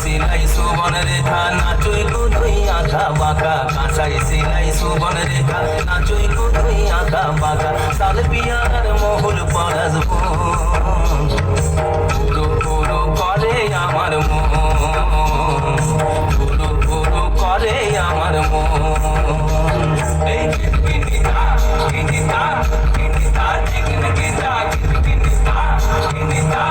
সিলাই সুবন রেখা নাচই দুই আঁকা বাঁকা কাঁসাই সিলাই সুবন রেখা নাচই দুই আঁকা বাঁকা সাল পিয়ার মহুল পরশ পুরো পুরো করে আমার মন পুরো পুরো করে আমার মন এই গিনিতা গিনিতা গিনিতা গিনিতা গিনিতা গিনিতা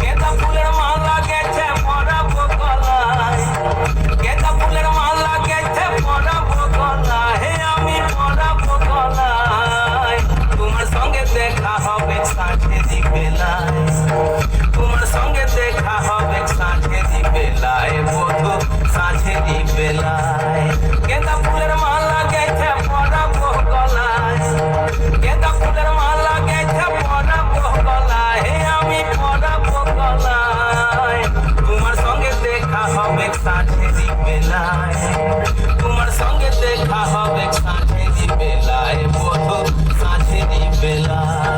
গেঁদা ফুলের মালা গেছে পরাবো গলায় গেঁদা ফুলের মালা গেছে পরাবো গলায় হে আমি পরাবো গলায় তোমার সঙ্গে দেখা হবে সাঁঝেরি বেলায় তোমার সঙ্গে দেখা হবে সাঁঝেরি বেলায় বধূ সাঁঝেরি বেলায় গেঁদা ফুলের মালা গেছে পরাবো গলায় গেঁদা ফুলের মালা গেছে পরাবো গলায় হে আমি পরাবো গলায় তোমার সঙ্গে দেখা হবে সাঁঝেরি বেলায় তোমার সঙ্গে দেখা হবে সাঁঝেরি বেলায় বধূ সাঁঝেরি বেলায়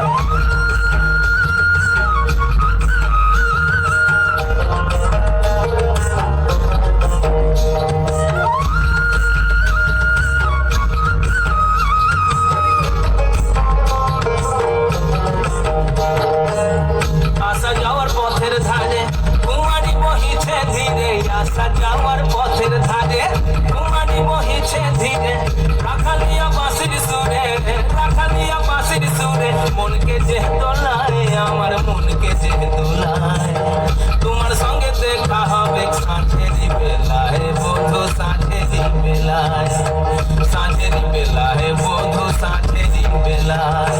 আসা যাওয়ার পথের ধারে কুমারী বহিছে ধীরে আসা যাওয়ার পথের ধারে কুমারী বহিছে ধীরে রাখালিয়া বাঁশির সুরে রাখালিয়া বাঁশির সুরে মনকে যে দোলায় আমার মনকে যে দোলায় তোমার সঙ্গে দেখা হবে সাঁঝেরি বেলায় বধূ সাঁঝেরি বেলায় সাঁঝেরি বেলায় বধূ সাঁঝেরি বেলায়